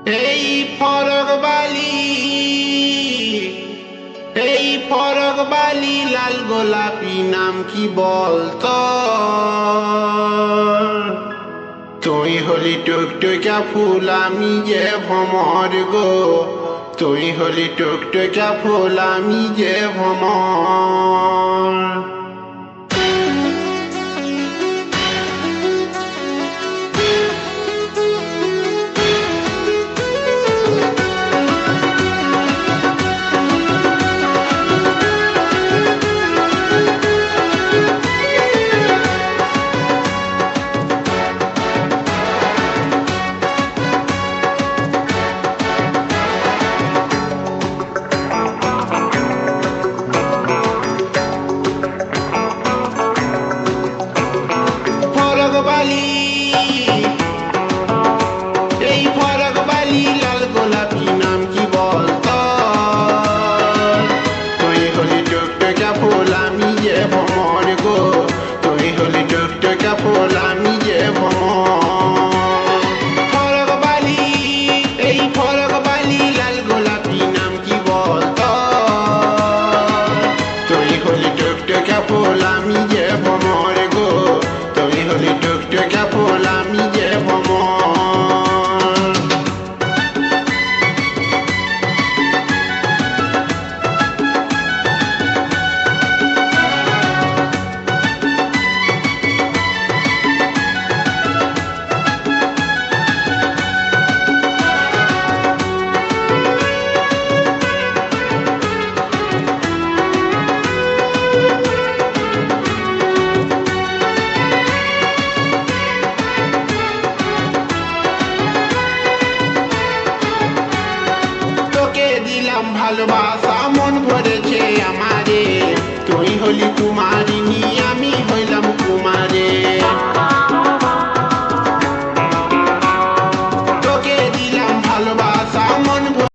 এই ফরক বালি, এই ফরক বালি লাল গোলাপি নাম কি বলতো? তুই হলি টুকটুকা ফুল আমি যে ভ্রমর গো, তুই হলি টুকটুকা ফুল আমি যে ভ্রমর। ফরক বালি, এই ফরক বালি লাল গোলাপি নাম কি বলতো? তুই হলি টুকটুকা ফুল আমি যে ভ্রমর গো, তুই হলি টুকটুকা ফুল আমি যে ভ্রমর। ফরক বালি, এই ফরক বালি লাল গোলাপি নাম কি বলতো? তুই হলি টুকটুকা ফুল আমি যে ভ্রমর গো, তুই হলি টুকটুকা ফুল আমি যে ভ্রমর। তোকে দিলাম ভালোবাসা মন ভরেছে আমারে, তুই হলি কুমারিনী আমি হইলাম কুমার।